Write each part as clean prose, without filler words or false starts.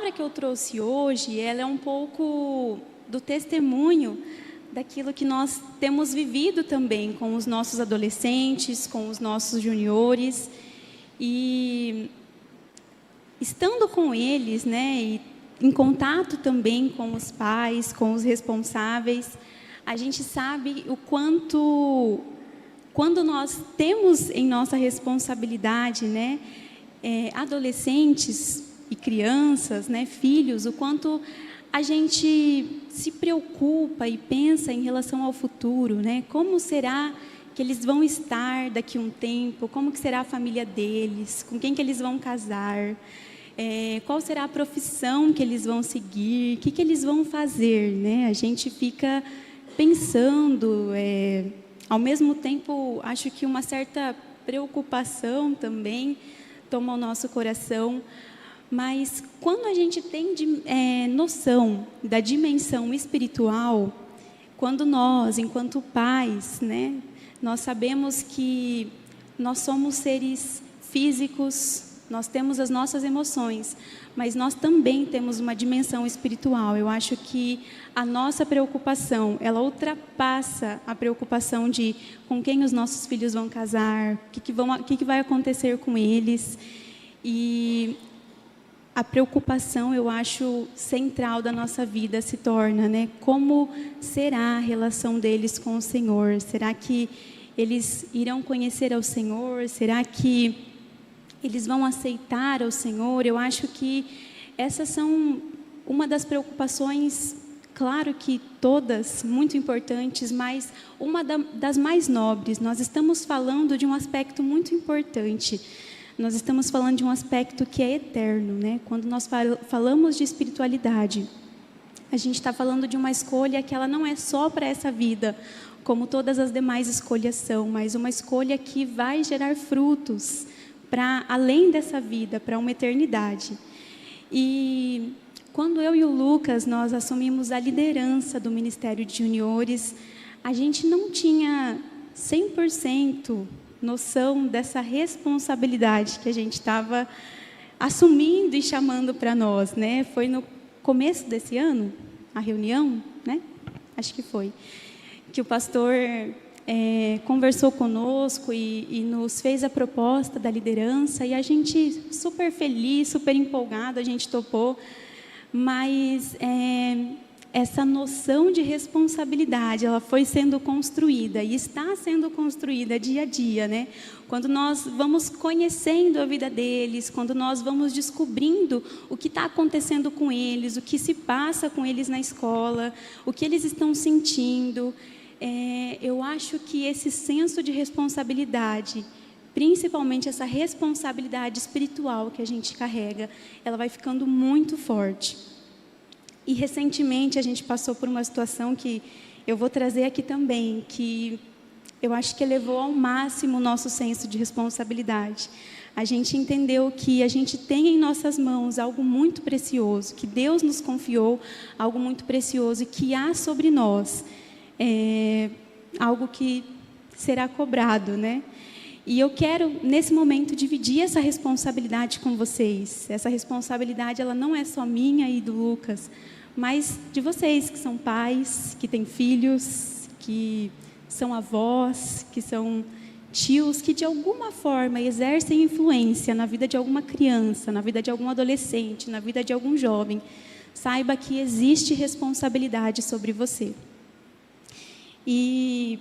palavra que eu trouxe hoje, ela é um pouco do testemunho daquilo que nós temos vivido também com os nossos adolescentes, com os nossos juniores. E estando com eles, né, e em contato também com os pais, com os responsáveis, a gente sabe o quanto, quando nós temos em nossa responsabilidade, né, adolescentes e crianças, né, filhos, o quanto a gente se preocupa e pensa em relação ao futuro, né? Como será que eles vão estar daqui a um tempo? Como que será a família deles? Com quem que eles vão casar? Qual será a profissão que eles vão seguir? O que que eles vão fazer, né? A gente fica pensando, ao mesmo tempo, acho que uma certa preocupação também toma o nosso coração. Mas quando a gente tem noção da dimensão espiritual, quando nós, enquanto pais, né, nós sabemos que nós somos seres físicos, nós temos as nossas emoções, mas nós também temos uma dimensão espiritual. Eu acho que a nossa preocupação, ela ultrapassa a preocupação de com quem os nossos filhos vão casar, o que vai acontecer com eles. E a preocupação, eu acho, central da nossa vida se torna, né? Como será a relação deles com o Senhor? Será que eles irão conhecer ao Senhor? Será que eles vão aceitar ao Senhor? Eu acho que essas são uma das preocupações, claro que todas muito importantes, mas uma das mais nobres. Nós estamos falando de um aspecto muito importante. Nós estamos falando de um aspecto que é eterno, né? Quando nós falamos de espiritualidade, a gente está falando de uma escolha que ela não é só para essa vida, como todas as demais escolhas são, mas uma escolha que vai gerar frutos para além dessa vida, para uma eternidade. E quando eu e o Lucas, nós assumimos a liderança do Ministério de Juniores, a gente não tinha 100% noção dessa responsabilidade que a gente estava assumindo e chamando para nós, né? Foi no começo desse ano, a reunião, né? Acho que foi, que o pastor conversou conosco e nos fez a proposta da liderança, e a gente super feliz, super empolgado, a gente topou, mas essa noção de responsabilidade, ela foi sendo construída e está sendo construída dia a dia, né? Quando nós vamos conhecendo a vida deles, quando nós vamos descobrindo o que está acontecendo com eles, o que se passa com eles na escola, o que eles estão sentindo, eu acho que esse senso de responsabilidade, principalmente essa responsabilidade espiritual que a gente carrega, ela vai ficando muito forte. E recentemente a gente passou por uma situação que eu vou trazer aqui também, que eu acho que elevou ao máximo o nosso senso de responsabilidade. A gente entendeu que a gente tem em nossas mãos algo muito precioso, que Deus nos confiou, algo muito precioso, e que há sobre nós algo que será cobrado, né? E eu quero, nesse momento, dividir essa responsabilidade com vocês. Essa responsabilidade, ela não é só minha e do Lucas, mas de vocês que são pais, que têm filhos, que são avós, que são tios, que de alguma forma exercem influência na vida de alguma criança, na vida de algum adolescente, na vida de algum jovem. Saiba que existe responsabilidade sobre você. E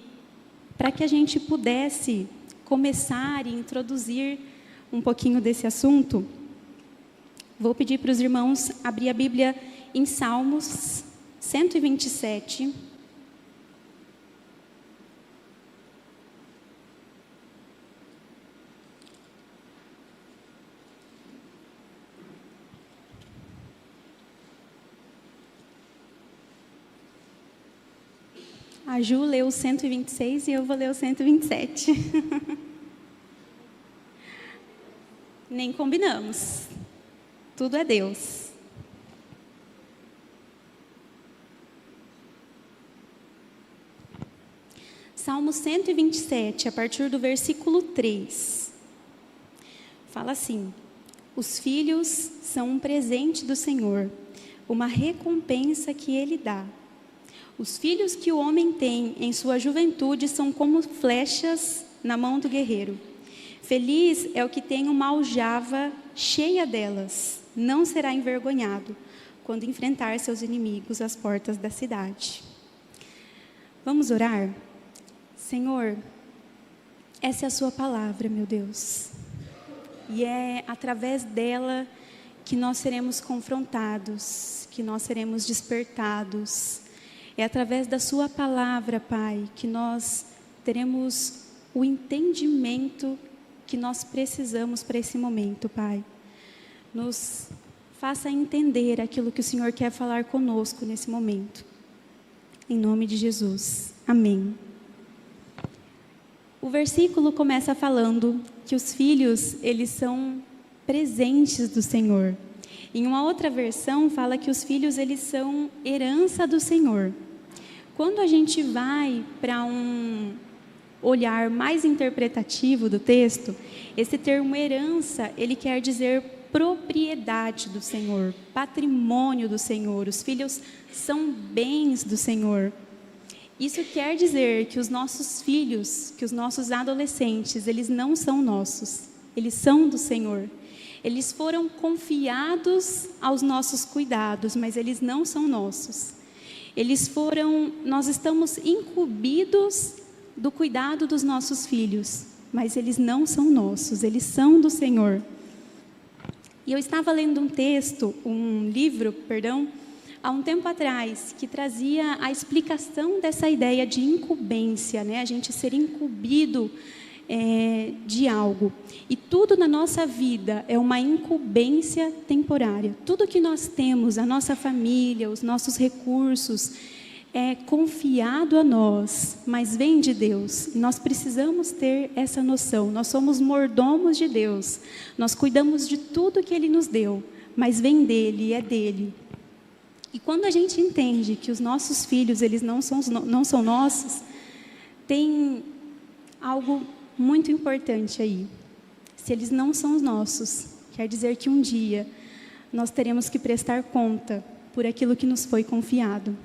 para que a gente pudesse começar e introduzir um pouquinho desse assunto, vou pedir para os irmãos abrir a Bíblia em Salmos 127. A Ju leu o 126 e eu vou ler o 127. Nem combinamos. Tudo é Deus. Salmo 127, a partir do versículo 3. Fala assim: Os filhos são um presente do Senhor, uma recompensa que Ele dá. Os filhos que o homem tem em sua juventude são como flechas na mão do guerreiro. Feliz é o que tem uma aljava cheia delas, não será envergonhado quando enfrentar seus inimigos às portas da cidade. Vamos orar? Senhor, essa é a sua palavra, meu Deus. E é através dela que nós seremos confrontados, que nós seremos despertados. É através da sua palavra, Pai, que nós teremos o entendimento que nós precisamos para esse momento, Pai. Nos faça entender aquilo que o Senhor quer falar conosco nesse momento. Em nome de Jesus. Amém. O versículo começa falando que os filhos, eles são presentes do Senhor. Em uma outra versão, fala que os filhos, eles são herança do Senhor. Quando a gente vai para um olhar mais interpretativo do texto, esse termo herança, ele quer dizer propriedade do Senhor, patrimônio do Senhor. Os filhos são bens do Senhor. Isso quer dizer que os nossos filhos, que os nossos adolescentes, eles não são nossos, eles são do Senhor. Eles foram confiados aos nossos cuidados, mas eles não são nossos. Nós estamos incumbidos do cuidado dos nossos filhos, mas eles não são nossos, eles são do Senhor. E eu estava lendo um livro, há um tempo atrás, que trazia a explicação dessa ideia de incumbência, né? A gente ser incumbido de algo. E tudo na nossa vida é uma incumbência temporária. Tudo que nós temos, a nossa família, os nossos recursos, é confiado a nós, mas vem de Deus. E nós precisamos ter essa noção. Nós somos mordomos de Deus. Nós cuidamos de tudo que Ele nos deu, mas vem dEle, é dEle. E quando a gente entende que os nossos filhos, eles não são nossos, tem algo muito importante aí. Se eles não são nossos, quer dizer que um dia nós teremos que prestar conta por aquilo que nos foi confiado.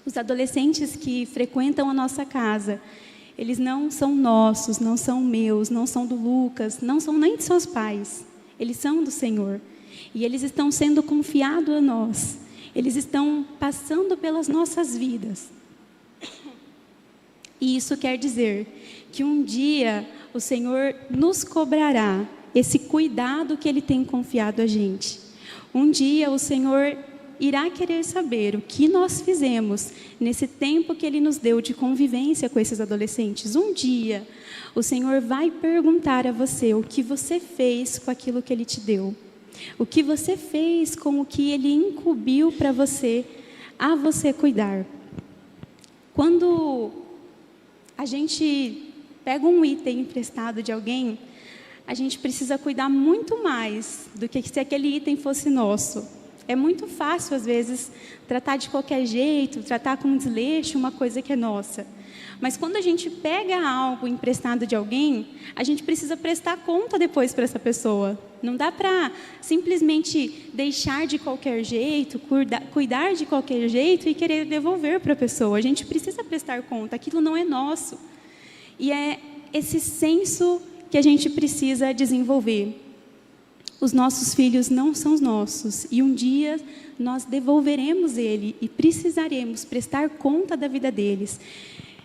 Os adolescentes que frequentam a nossa casa, eles não são nossos, não são meus, não são do Lucas, não são nem de seus pais. Eles são do Senhor. E eles estão sendo confiados a nós. Eles estão passando pelas nossas vidas. E isso quer dizer que um dia o Senhor nos cobrará esse cuidado que Ele tem confiado a gente. Um dia o Senhor irá querer saber o que nós fizemos nesse tempo que Ele nos deu de convivência com esses adolescentes. Um dia o Senhor vai perguntar a você o que você fez com aquilo que Ele te deu. O que você fez com o que Ele incumbiu para você, a você cuidar. Quando a gente pega um item emprestado de alguém, a gente precisa cuidar muito mais do que se aquele item fosse nosso. É muito fácil, às vezes, tratar de qualquer jeito, tratar com desleixo uma coisa que é nossa. Mas quando a gente pega algo emprestado de alguém, a gente precisa prestar conta depois para essa pessoa. Não dá para simplesmente deixar de qualquer jeito, cuidar de qualquer jeito e querer devolver para a pessoa. A gente precisa prestar conta, aquilo não é nosso. E é esse senso que a gente precisa desenvolver. Os nossos filhos não são nossos e um dia nós devolveremos ele e precisaremos prestar conta da vida deles.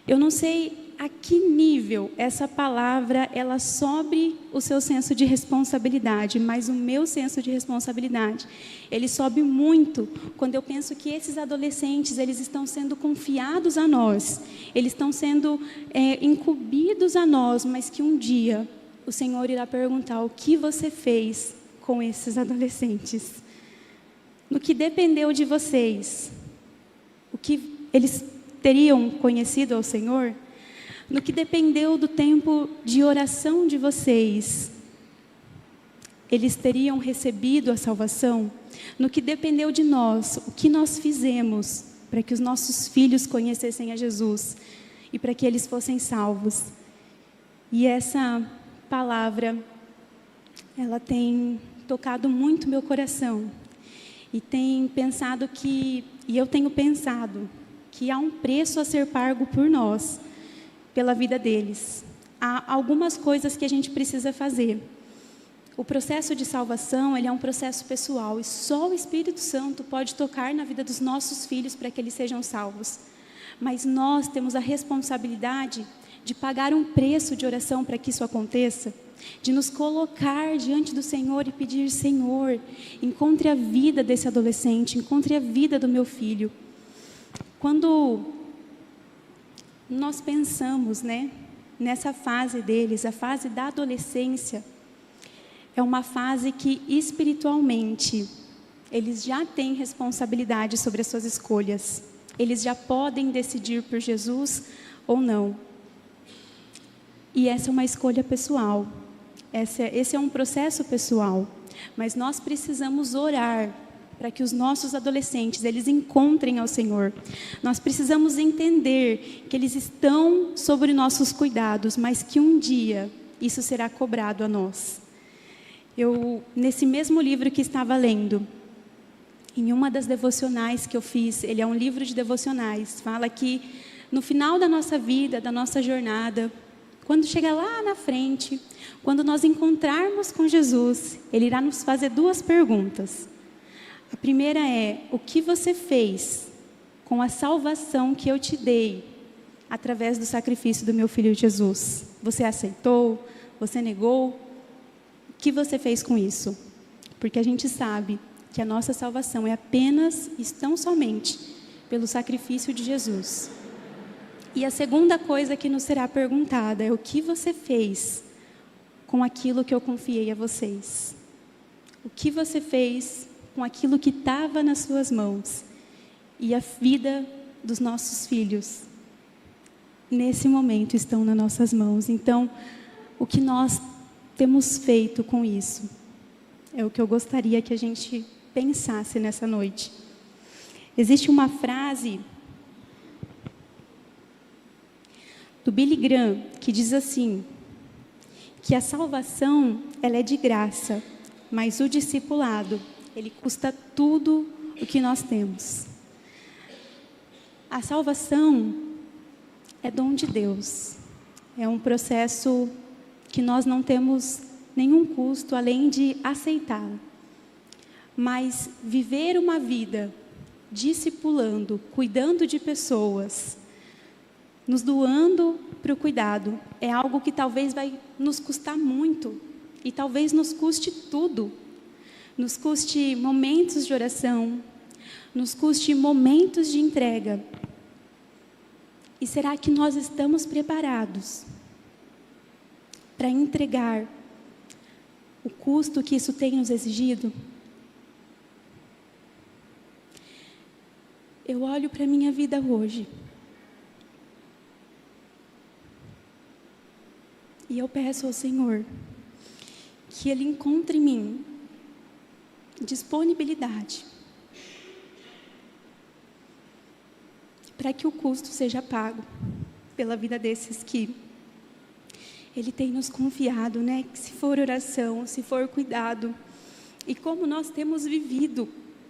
Eu não sei a que nível essa palavra ela sobe o seu senso de responsabilidade, mas o meu senso de responsabilidade, ele sobe muito quando eu penso que esses adolescentes, eles estão sendo confiados a nós, eles estão sendo incumbidos a nós, mas que um dia o Senhor irá perguntar o que você fez com esses adolescentes. No que dependeu de vocês, o que eles teriam conhecido ao Senhor, no que dependeu do tempo de oração de vocês, eles teriam recebido a salvação, no que dependeu de nós, o que nós fizemos para que os nossos filhos conhecessem a Jesus e para que eles fossem salvos. E essa palavra, ela tem tocado muito meu coração. E eu tenho pensado que há um preço a ser pago por nós, pela vida deles. Há algumas coisas que a gente precisa fazer. O processo de salvação, ele é um processo pessoal, e só o Espírito Santo pode tocar na vida dos nossos filhos para que eles sejam salvos. Mas nós temos a responsabilidade de pagar um preço de oração para que isso aconteça, de nos colocar diante do Senhor e pedir: Senhor, encontre a vida desse adolescente, encontre a vida do meu filho. Quando nós pensamos, nessa fase deles, a fase da adolescência, é uma fase que espiritualmente eles já têm responsabilidade sobre as suas escolhas. Eles já podem decidir por Jesus ou não. E essa é uma escolha pessoal. Esse é um processo pessoal. Mas nós precisamos orar para que os nossos adolescentes, eles encontrem ao Senhor. Nós precisamos entender que eles estão sobre nossos cuidados, mas que um dia isso será cobrado a nós. Nesse mesmo livro que estava lendo, em uma das devocionais que eu fiz, ele é um livro de devocionais, fala que no final da nossa vida, da nossa jornada, quando chegar lá na frente, quando nós encontrarmos com Jesus, Ele irá nos fazer 2 perguntas. A primeira é: o que você fez com a salvação que eu te dei através do sacrifício do meu filho Jesus? Você aceitou? Você negou? O que você fez com isso? Porque a gente sabe que a nossa salvação é apenas e tão somente pelo sacrifício de Jesus. E a segunda coisa que nos será perguntada é: o que você fez com aquilo que eu confiei a vocês? O que você fez com aquilo que estava nas suas mãos? E a vida dos nossos filhos, nesse momento, estão nas nossas mãos. Então, o que nós temos feito com isso? É o que eu gostaria que a gente pensasse nessa noite. Existe uma frase do Billy Graham que diz assim, que a salvação, ela é de graça, mas o discipulado, ele custa tudo o que nós temos. A salvação é dom de Deus. É um processo que nós não temos nenhum custo além de aceitá-lo. Mas viver uma vida discipulando, cuidando de pessoas, nos doando para o cuidado, é algo que talvez vai nos custar muito, e talvez nos custe tudo. Nos custe momentos de oração, nos custe momentos de entrega. E será que nós estamos preparados para entregar o custo que isso tem nos exigido? Eu olho para a minha vida hoje e eu peço ao Senhor que Ele encontre em mim disponibilidade para que o custo seja pago pela vida desses que Ele tem nos confiado, que se for oração, se for cuidado, e como nós temos vivido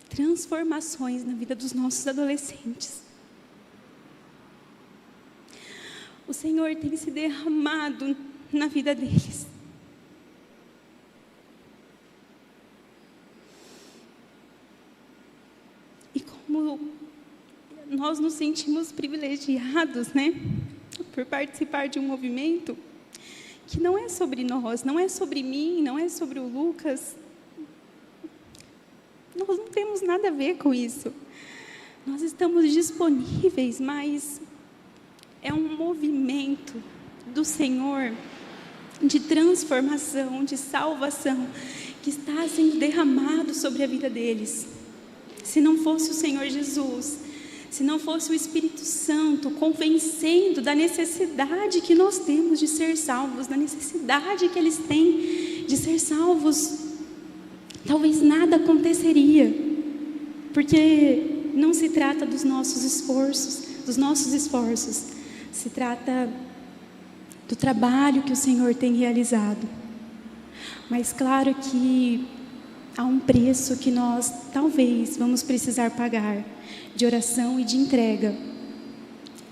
transformações na vida dos nossos adolescentes. O Senhor tem se derramado na vida deles. E como nós nos sentimos privilegiados, por participar de um movimento que não é sobre nós, não é sobre mim, não é sobre o Lucas. Nós não temos nada a ver com isso. Nós estamos disponíveis, mas é um movimento do Senhor de transformação, de salvação, que está sendo derramado sobre a vida deles. Se não fosse o Senhor Jesus, se não fosse o Espírito Santo convencendo da necessidade que nós temos de ser salvos, da necessidade que eles têm de ser salvos, talvez nada aconteceria, porque não se trata dos nossos esforços, se trata do trabalho que o Senhor tem realizado. Mas claro que há um preço que nós talvez vamos precisar pagar, de oração e de entrega,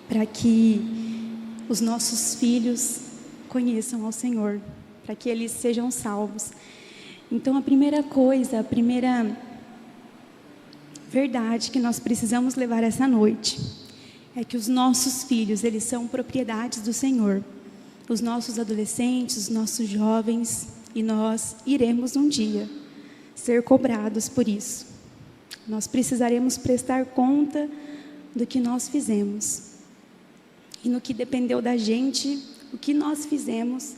para que os nossos filhos conheçam ao Senhor, para que eles sejam salvos. Então, a primeira coisa, a primeira verdade que nós precisamos levar essa noite é que os nossos filhos, eles são propriedades do Senhor. Os nossos adolescentes, os nossos jovens, e nós iremos um dia ser cobrados por isso. Nós precisaremos prestar conta do que nós fizemos. E no que dependeu da gente, o que nós fizemos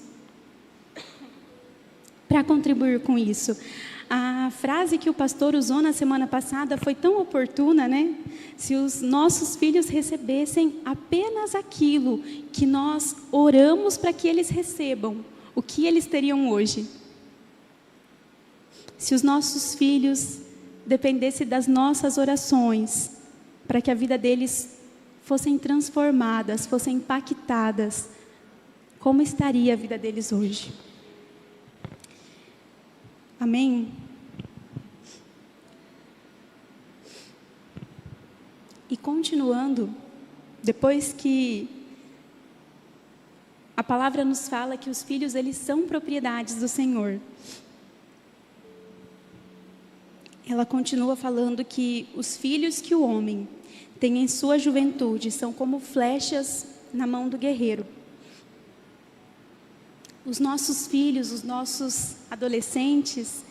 para contribuir com isso. A frase que o pastor usou na semana passada foi tão oportuna, né? Se os nossos filhos recebessem apenas aquilo que nós oramos para que eles recebam, o que eles teriam hoje? Se os nossos filhos dependessem das nossas orações, para que a vida deles fossem transformadas, fossem impactadas, como estaria a vida deles hoje? Amém? E continuando, depois que a palavra nos fala que os filhos, eles são propriedades do Senhor, ela continua falando que os filhos que o homem tem em sua juventude são como flechas na mão do guerreiro. Os nossos filhos, os nossos adolescentes,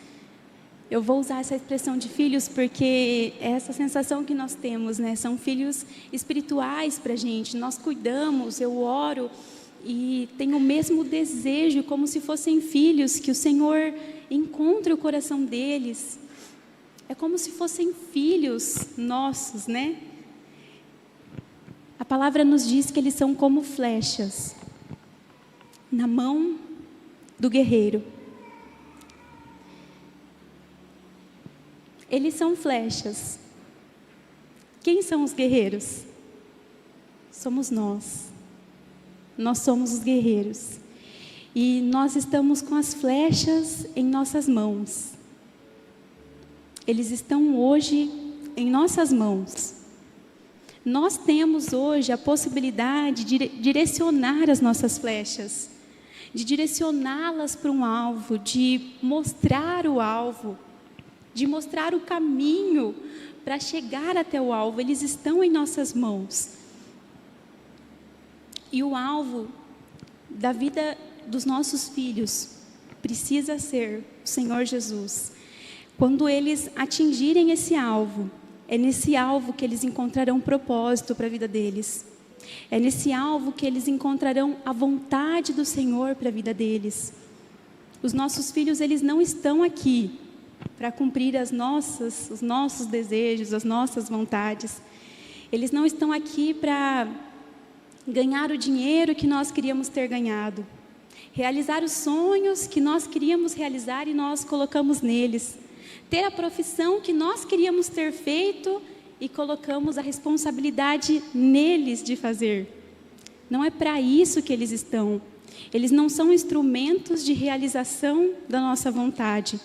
eu vou usar essa expressão de filhos porque é essa sensação que nós temos, né? São filhos espirituais para a gente. Nós cuidamos, eu oro e tenho o mesmo desejo, como se fossem filhos, que o Senhor encontre o coração deles. É como se fossem filhos nossos, né? A palavra nos diz que eles são como flechas na mão do guerreiro. Eles são flechas. Quem são os guerreiros? Somos nós. Nós somos os guerreiros. E nós estamos com as flechas em nossas mãos. Eles estão hoje em nossas mãos. Nós temos hoje a possibilidade de direcionar as nossas flechas, de direcioná-las para um alvo, de mostrar o alvo, de mostrar o caminho para chegar até o alvo. Eles estão em nossas mãos. E o alvo da vida dos nossos filhos precisa ser o Senhor Jesus. Quando eles atingirem esse alvo, é nesse alvo que eles encontrarão propósito para a vida deles. É nesse alvo que eles encontrarão a vontade do Senhor para a vida deles. Os nossos filhos, eles não estão aqui para cumprir os nossos desejos, as nossas vontades. Eles não estão aqui para ganhar o dinheiro que nós queríamos ter ganhado, realizar os sonhos que nós queríamos realizar e nós colocamos neles, ter a profissão que nós queríamos ter feito e colocamos a responsabilidade neles de fazer. Não é para isso que eles estão. Eles não são instrumentos de realização da nossa vontade.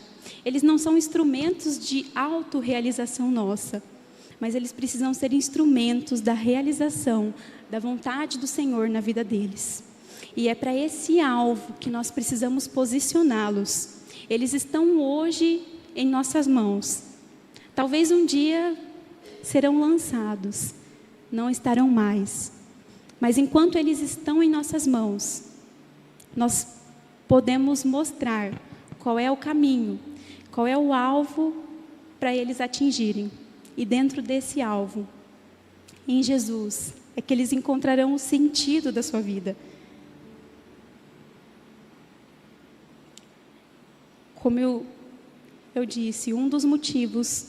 Eles não são instrumentos de autorrealização nossa. Mas eles precisam ser instrumentos da realização da vontade do Senhor na vida deles. E é para esse alvo que nós precisamos posicioná-los. Eles estão hoje em nossas mãos. Talvez um dia serão lançados, não estarão mais. Mas enquanto eles estão em nossas mãos, nós podemos mostrar qual é o caminho, qual é o alvo para eles atingirem. E dentro desse alvo, em Jesus, é que eles encontrarão o sentido da sua vida. Como eu disse, um dos motivos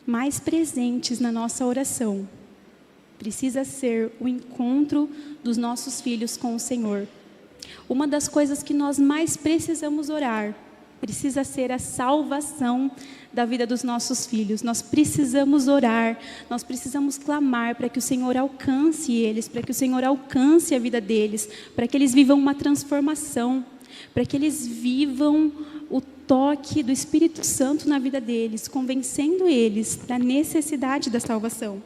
mais presentes na nossa oração precisa ser o encontro dos nossos filhos com o Senhor. Uma das coisas que nós mais precisamos orar precisa ser a salvação da vida dos nossos filhos. Nós precisamos orar, nós precisamos clamar para que o Senhor alcance eles, para que o Senhor alcance a vida deles, para que eles vivam uma transformação, para que eles vivam o toque do Espírito Santo na vida deles, convencendo eles da necessidade da salvação.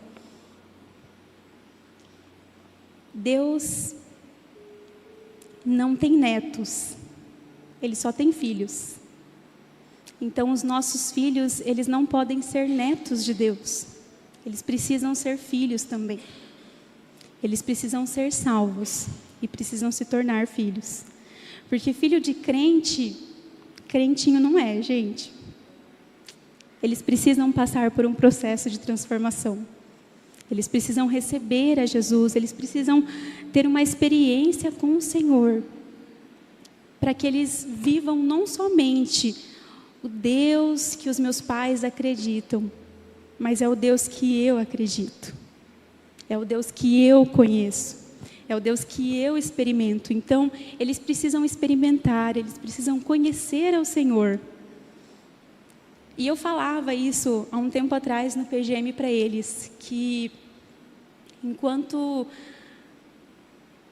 Deus não tem netos, Ele só tem filhos. Então, os nossos filhos, eles não podem ser netos de Deus. Eles precisam ser filhos também. Eles precisam ser salvos e precisam se tornar filhos. Porque filho de crente, crentinho não é, gente. Eles precisam passar por um processo de transformação. Eles precisam receber a Jesus, eles precisam ter uma experiência com o Senhor, para que eles vivam não somente o Deus que os meus pais acreditam, mas é o Deus que eu acredito, é o Deus que eu conheço, é o Deus que eu experimento. Então, eles precisam experimentar, eles precisam conhecer ao Senhor. E eu falava isso há um tempo atrás no PGM para eles, que enquanto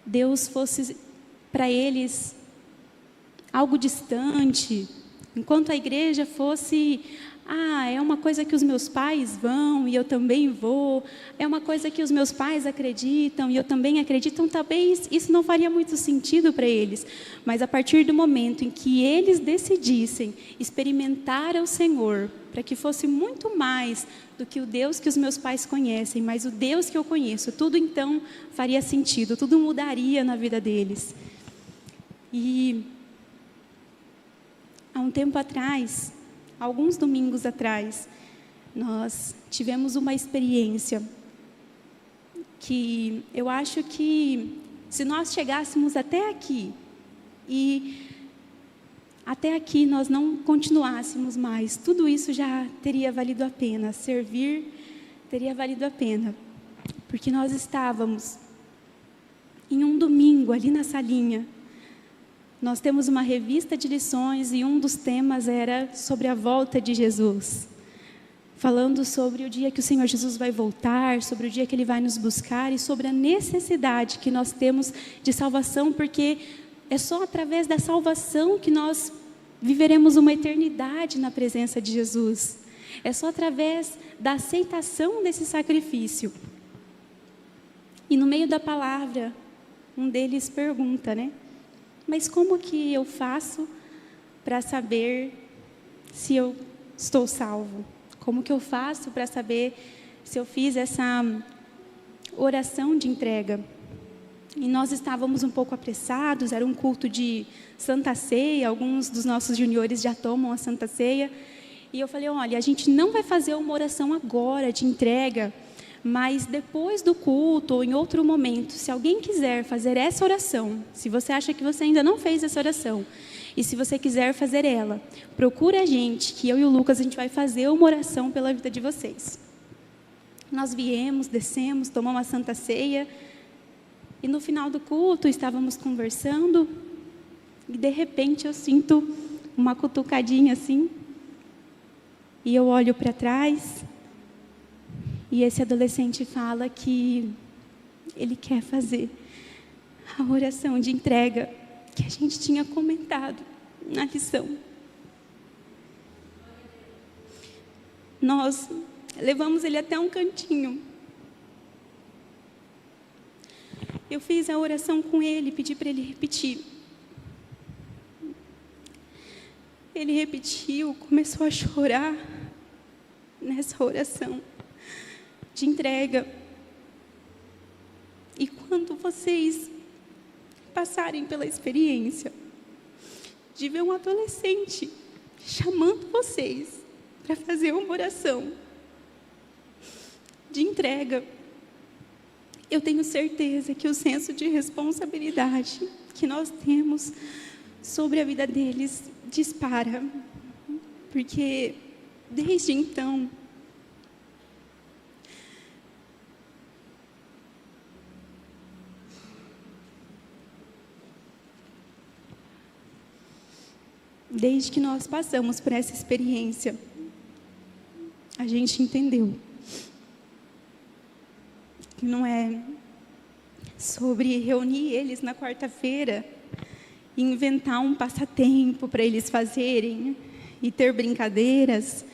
Deus fosse para eles algo distante, enquanto a igreja fosse, é uma coisa que os meus pais vão e eu também vou, é uma coisa que os meus pais acreditam e eu também acredito, então talvez isso não faria muito sentido para eles. Mas a partir do momento em que eles decidissem experimentar o Senhor, para que fosse muito mais do que o Deus que os meus pais conhecem, mas o Deus que eu conheço, tudo então faria sentido, tudo mudaria na vida deles. E há um tempo atrás, alguns domingos atrás, nós tivemos uma experiência que eu acho que se nós chegássemos até aqui e até aqui nós não continuássemos mais, tudo isso já teria valido a pena, servir teria valido a pena, porque nós estávamos em um domingo ali na salinha. Nós temos uma revista de lições e um dos temas era sobre a volta de Jesus. Falando sobre o dia que o Senhor Jesus vai voltar, sobre o dia que Ele vai nos buscar e sobre a necessidade que nós temos de salvação, porque é só através da salvação que nós viveremos uma eternidade na presença de Jesus. É só através da aceitação desse sacrifício. E no meio da palavra, um deles pergunta, mas como que eu faço para saber se eu estou salvo? Como que eu faço para saber se eu fiz essa oração de entrega? E nós estávamos um pouco apressados, era um culto de Santa Ceia, alguns dos nossos juniores já tomam a Santa Ceia. E eu falei, olha, a gente não vai fazer uma oração agora de entrega, mas depois do culto ou em outro momento, se alguém quiser fazer essa oração, se você acha que você ainda não fez essa oração, e se você quiser fazer ela, procura a gente, que eu e o Lucas, a gente vai fazer uma oração pela vida de vocês. Nós viemos, descemos, tomamos a Santa Ceia, e no final do culto estávamos conversando, e de repente eu sinto uma cutucadinha assim, e eu olho para trás, e esse adolescente fala que ele quer fazer a oração de entrega que a gente tinha comentado na lição. Nós levamos ele até um cantinho. Eu fiz a oração com ele, pedi para ele repetir. Ele repetiu, começou a chorar nessa oração de entrega. E quando vocês passarem pela experiência de ver um adolescente chamando vocês para fazer uma oração de entrega, eu tenho certeza que o senso de responsabilidade que nós temos sobre a vida deles dispara, porque desde então desde que nós passamos por essa experiência, a gente entendeu que não é sobre reunir eles na quarta-feira e inventar um passatempo para eles fazerem, e ter brincadeiras,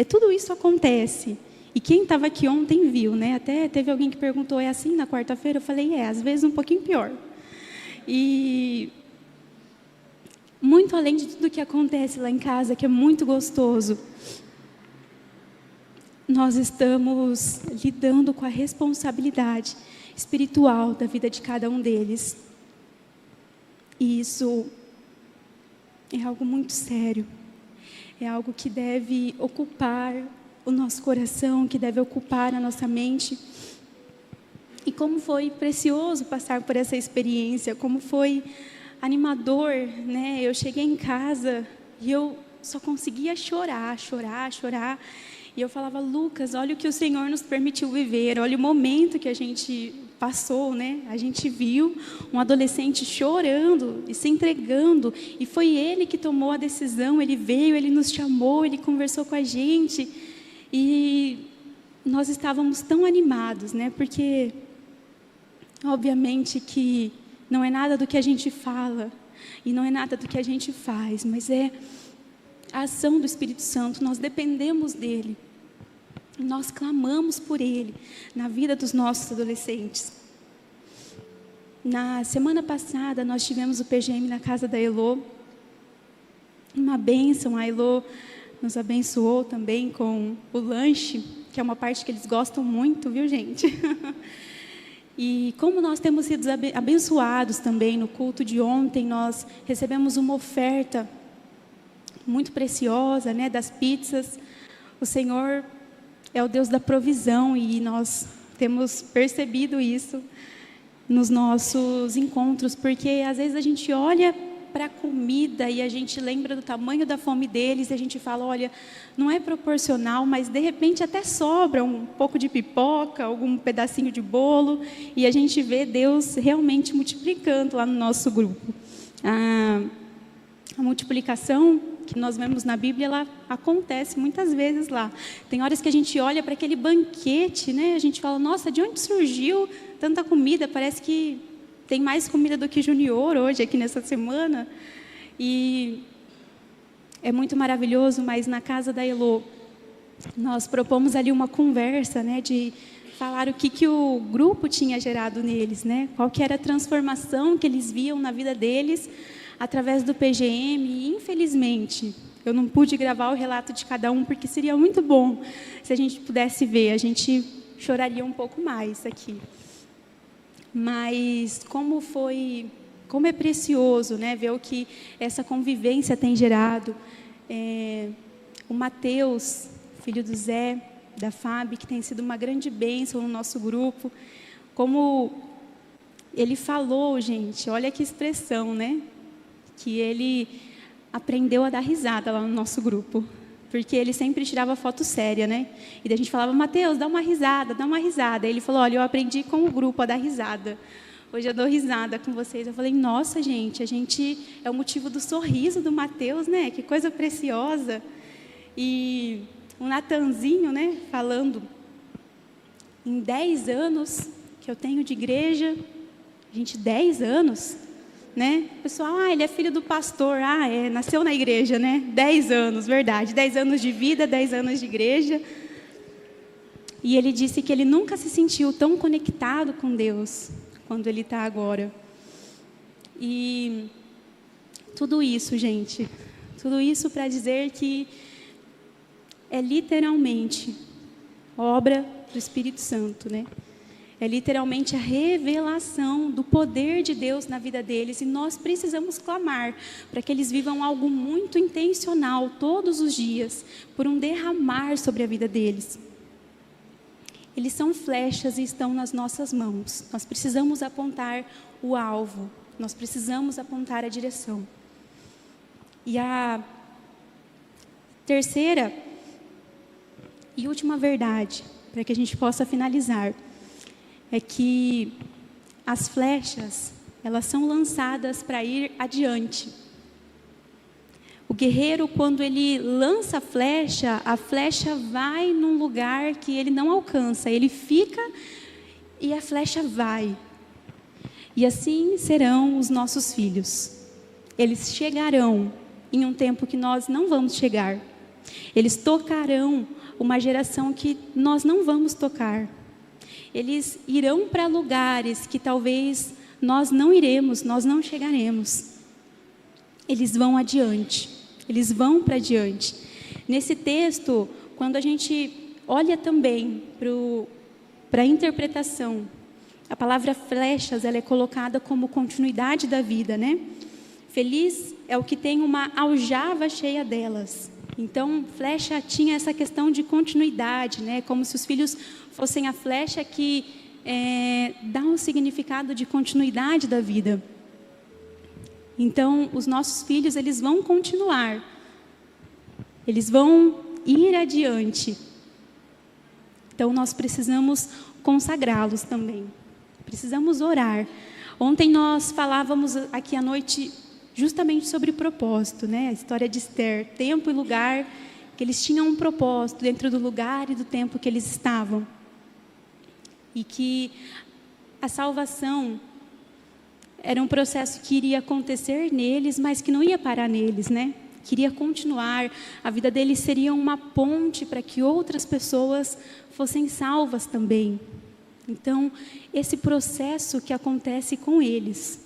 tudo isso acontece. E quem estava aqui ontem viu, né? Até teve alguém que perguntou, é assim na quarta-feira? Eu falei, às vezes um pouquinho pior. E muito além de tudo que acontece lá em casa, que é muito gostoso, nós estamos lidando com a responsabilidade espiritual da vida de cada um deles. E isso é algo muito sério. É algo que deve ocupar o nosso coração, que deve ocupar a nossa mente. E como foi precioso passar por essa experiência, como foi animador, né? Eu cheguei em casa e eu só conseguia chorar. E eu falava, Lucas, olha o que o Senhor nos permitiu viver, olha o momento que a gente passou, né? A gente viu um adolescente chorando e se entregando, e foi ele que tomou a decisão, ele veio, ele nos chamou, ele conversou com a gente, e nós estávamos tão animados, né? Porque, obviamente que não é nada do que a gente fala, e não é nada do que a gente faz, mas é a ação do Espírito Santo, nós dependemos dele. Nós clamamos por ele na vida dos nossos adolescentes. Na semana passada, nós tivemos o PGM na casa da Elô. Uma bênção, a Elô nos abençoou também com o lanche, que é uma parte que eles gostam muito, viu, gente? E como nós temos sido abençoados também no culto de ontem, nós recebemos uma oferta muito preciosa, né, das pizzas. O Senhor é o Deus da provisão e nós temos percebido isso nos nossos encontros, porque às vezes a gente olha para a comida e a gente lembra do tamanho da fome deles e a gente fala, olha, não é proporcional, mas de repente até sobra um pouco de pipoca, algum pedacinho de bolo, e a gente vê Deus realmente multiplicando lá no nosso grupo. A multiplicação que nós vemos na Bíblia, ela acontece muitas vezes lá. Tem horas que a gente olha para aquele banquete, né? A gente fala, nossa, de onde surgiu tanta comida? Parece que tem mais comida do que Junior hoje, aqui nessa semana. E é muito maravilhoso, mas na casa da Elô, nós propomos ali uma conversa, né? De falar o que o grupo tinha gerado neles, né? Qual que era a transformação que eles viam na vida deles, através do PGM, e infelizmente, eu não pude gravar o relato de cada um, porque seria muito bom se a gente pudesse ver, a gente choraria um pouco mais aqui. Mas como é precioso, né, ver o que essa convivência tem gerado. O Mateus, filho do Zé, da Fábio, que tem sido uma grande bênção no nosso grupo, como ele falou, gente, olha que expressão, né? Que ele aprendeu a dar risada lá no nosso grupo, porque ele sempre tirava foto séria, né? E daí a gente falava, Mateus, dá uma risada, dá uma risada. Aí ele falou, olha, eu aprendi com o grupo a dar risada. Hoje eu dou risada com vocês. Eu falei, nossa, gente, a gente é o motivo do sorriso do Mateus, né? Que coisa preciosa. E o Natanzinho, né? Falando, em 10 anos que eu tenho de igreja, gente, 10 anos... né? O pessoal, ele é filho do pastor, nasceu na igreja, né? 10 anos, verdade, 10 anos de vida, 10 anos de igreja. E ele disse que ele nunca se sentiu tão conectado com Deus quando ele está agora. E tudo isso, gente, tudo isso para dizer que é literalmente obra do Espírito Santo, né? É literalmente a revelação do poder de Deus na vida deles. E nós precisamos clamar para que eles vivam algo muito intencional todos os dias, por um derramar sobre a vida deles. Eles são flechas e estão nas nossas mãos. Nós precisamos apontar o alvo. Nós precisamos apontar a direção. E a terceira e última verdade, para que a gente possa finalizar, é que as flechas, elas são lançadas para ir adiante. O guerreiro, quando ele lança a flecha vai num lugar que ele não alcança. Ele fica e a flecha vai. E assim serão os nossos filhos. Eles chegarão em um tempo que nós não vamos chegar. Eles tocarão uma geração que nós não vamos tocar. Eles irão para lugares que talvez nós não iremos, nós não chegaremos. Eles vão adiante, eles vão para adiante. Nesse texto, quando a gente olha também para a interpretação, a palavra flechas, ela é colocada como continuidade da vida, né? Feliz é o que tem uma aljava cheia delas. Então, flecha tinha essa questão de continuidade, né? Como se os filhos fossem a flecha que dá um significado de continuidade da vida. Então, os nossos filhos, eles vão continuar. Eles vão ir adiante. Então, nós precisamos consagrá-los também. Precisamos orar. Ontem nós falávamos aqui à noite justamente sobre propósito, né? A história de Esther, tempo e lugar, que eles tinham um propósito dentro do lugar e do tempo que eles estavam. E que a salvação era um processo que iria acontecer neles, mas que não ia parar neles, né? Queria continuar, a vida deles seria uma ponte para que outras pessoas fossem salvas também. Então, esse processo que acontece com eles,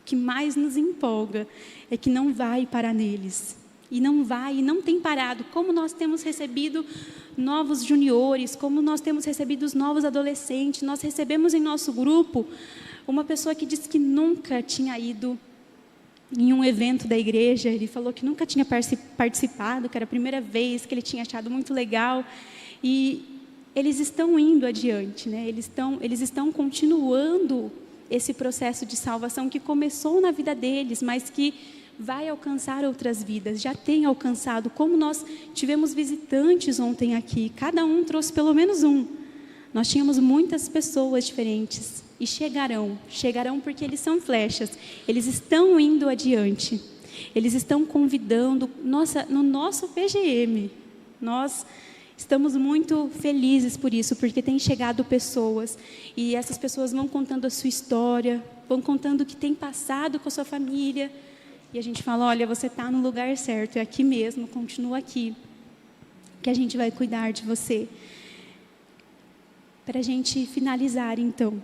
o que mais nos empolga é que não vai parar neles. E não tem parado. Como nós temos recebido novos juniores, como nós temos recebido os novos adolescentes, nós recebemos em nosso grupo uma pessoa que disse que nunca tinha ido em um evento da igreja. Ele falou que nunca tinha participado, que era a primeira vez, que ele tinha achado muito legal. E eles estão indo adiante, né? Eles estão continuando esse processo de salvação que começou na vida deles, mas que vai alcançar outras vidas, já tem alcançado. Como nós tivemos visitantes ontem aqui, cada um trouxe pelo menos um. Nós tínhamos muitas pessoas diferentes e chegarão porque eles são flechas, eles estão indo adiante, eles estão convidando. No nosso PGM, nós estamos muito felizes por isso, porque tem chegado pessoas e essas pessoas vão contando a sua história, vão contando o que tem passado com a sua família. E a gente fala, olha, você está no lugar certo, é aqui mesmo, continua aqui, que a gente vai cuidar de você. Para a gente finalizar, então,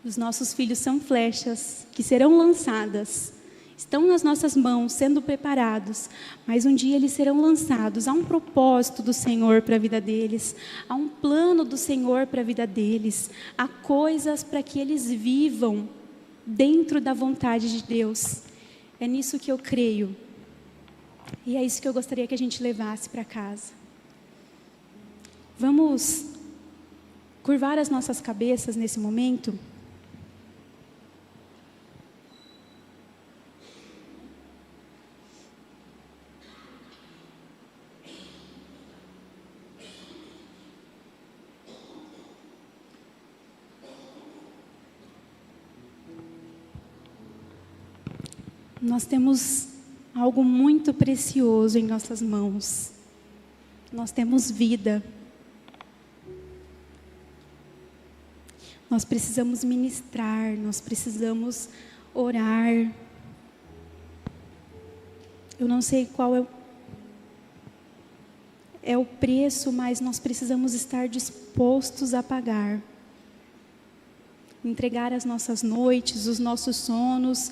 os nossos filhos são flechas que serão lançadas, estão nas nossas mãos, sendo preparados, mas um dia eles serão lançados. Há um propósito do Senhor para a vida deles, há um plano do Senhor para a vida deles, há coisas para que eles vivam dentro da vontade de Deus. É nisso que eu creio. E é isso que eu gostaria que a gente levasse para casa. Vamos curvar as nossas cabeças nesse momento. Nós temos algo muito precioso em nossas mãos. Nós temos vida. Nós precisamos ministrar, nós precisamos orar. Eu não sei qual é o preço, mas nós precisamos estar dispostos a pagar. Entregar as nossas noites, os nossos sonos,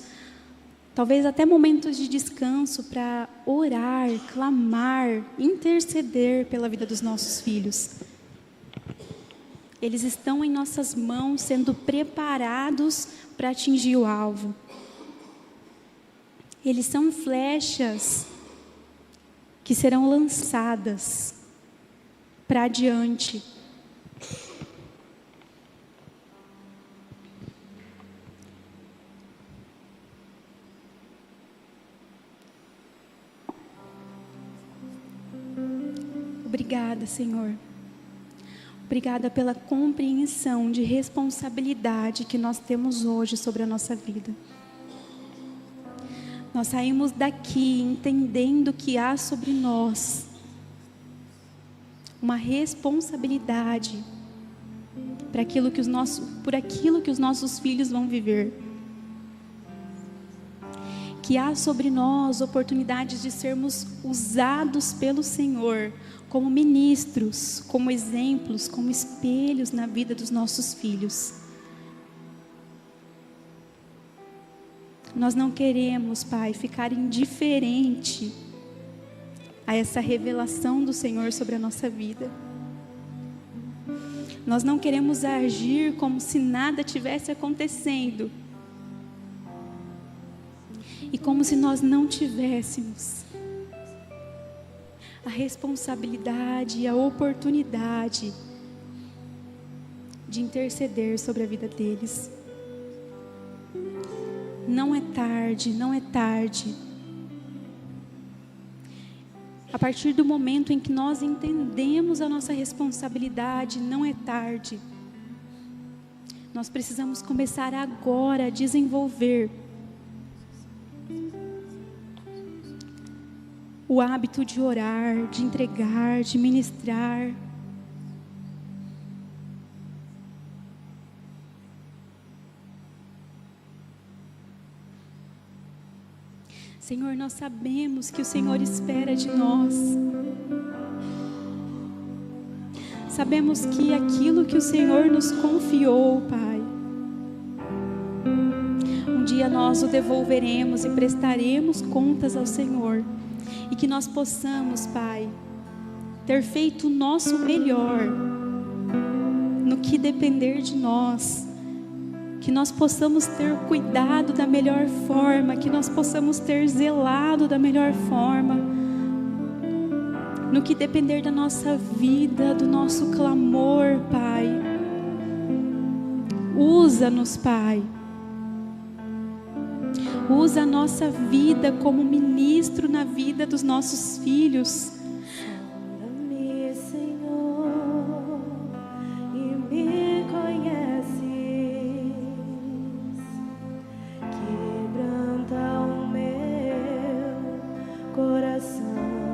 talvez até momentos de descanso para orar, clamar, interceder pela vida dos nossos filhos. Eles estão em nossas mãos, sendo preparados para atingir o alvo. Eles são flechas que serão lançadas para adiante. Obrigada, Senhor. Obrigada pela compreensão de responsabilidade que nós temos hoje sobre a nossa vida. Nós saímos daqui entendendo que há sobre nós uma responsabilidade por aquilo que os nossos filhos vão viver. que há sobre nós oportunidades de sermos usados pelo Senhor como ministros, como exemplos, como espelhos na vida dos nossos filhos. Nós não queremos, Pai, ficar indiferente a essa revelação do Senhor sobre a nossa vida. Nós não queremos agir como se nada tivesse acontecendo e como se nós não tivéssemos a responsabilidade e a oportunidade de interceder sobre a vida deles. Não é tarde, não é tarde. A partir do momento em que nós entendemos a nossa responsabilidade, não é tarde. Nós precisamos começar agora a desenvolver o hábito de orar, de entregar, de ministrar. Senhor, nós sabemos que o Senhor espera de nós. Sabemos que aquilo que o Senhor nos confiou, Pai, um dia nós o devolveremos e prestaremos contas ao Senhor. E que nós possamos, Pai, ter feito o nosso melhor no que depender de nós. Que nós possamos ter cuidado da melhor forma, que nós possamos ter zelado da melhor forma, no que depender da nossa vida, do nosso clamor, Pai. Usa-nos, Pai. Usa a nossa vida como ministro na vida dos nossos filhos.